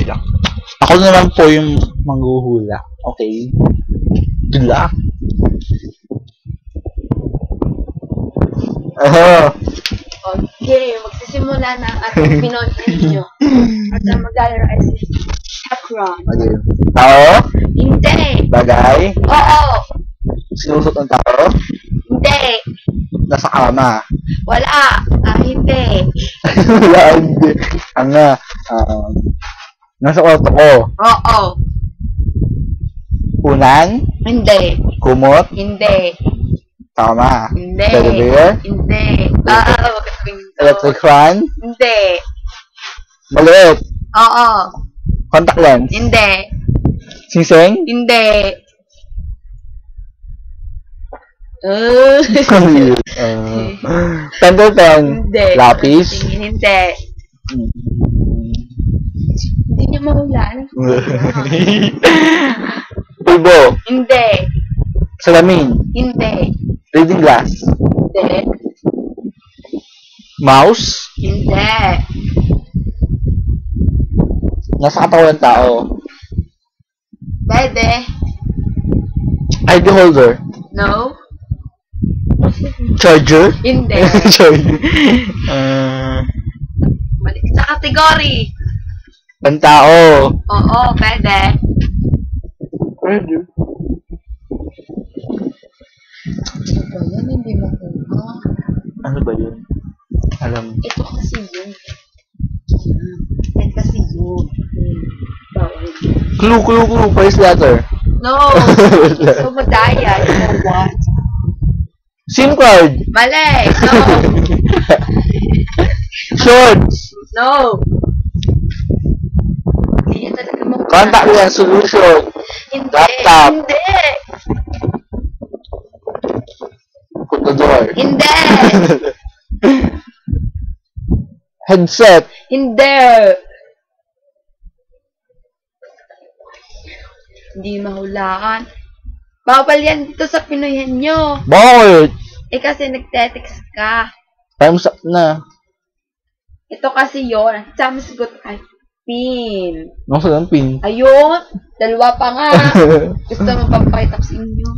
lang. Ako naman po yung manghuhula. Okay? Good luck. Okay, magsisimula na ang ating Pinoy ninyo. At ang maglalaro ay si Akron. Okay. Tao? Hindi. Bagay? Oo. Sinusot ng tao? Hindi. Nasa kama? Wala. Hindi. Wala, hindi. Nasa kwarto ko? Oo. Unan? Hindi. Kumot? Hindi. Tama. Hindi. Television? Hindi. Bakit pinto? Electric fan? Hindi. Maliit? Oo. Contact lens? Hindi. Singsing? Hindi. Pen to pen? Hindi. Lapis? Hindi. Hindi niya mahulaan. Tubo? Hindi. Salamin? Hindi. Reading glass? Hindi. Mouse? Hindi. Nasa katawan ng tao? Pwede. ID holder? No. Charger? Hindi. Charger. Balik sa category. Pantao? Oo, pwede. Pwede. Ito yan, hindi makuha. Ano ba yun? Alam. Ito kasi yun. Yan kasi yun. Bawal. Clue. First letter. No. So, madaya. You know what? SIM card. Mali. No. Shorts. No. Hindi niya talaga makuha. Contact lens solution. Hindi. Laptop. Hindi. Put the door. Hindi. Headset. Hindi. Hindi mahulaan. Bawal yan dito sa Pinoyan nyo. Bakit? Eh kasi nagte-text ka. Time's up na. Ito kasi yun. Sam's got a pin. Nasa ng pin. Ayun. Dalawa pa nga. Gusto mo papakita ko sa inyo.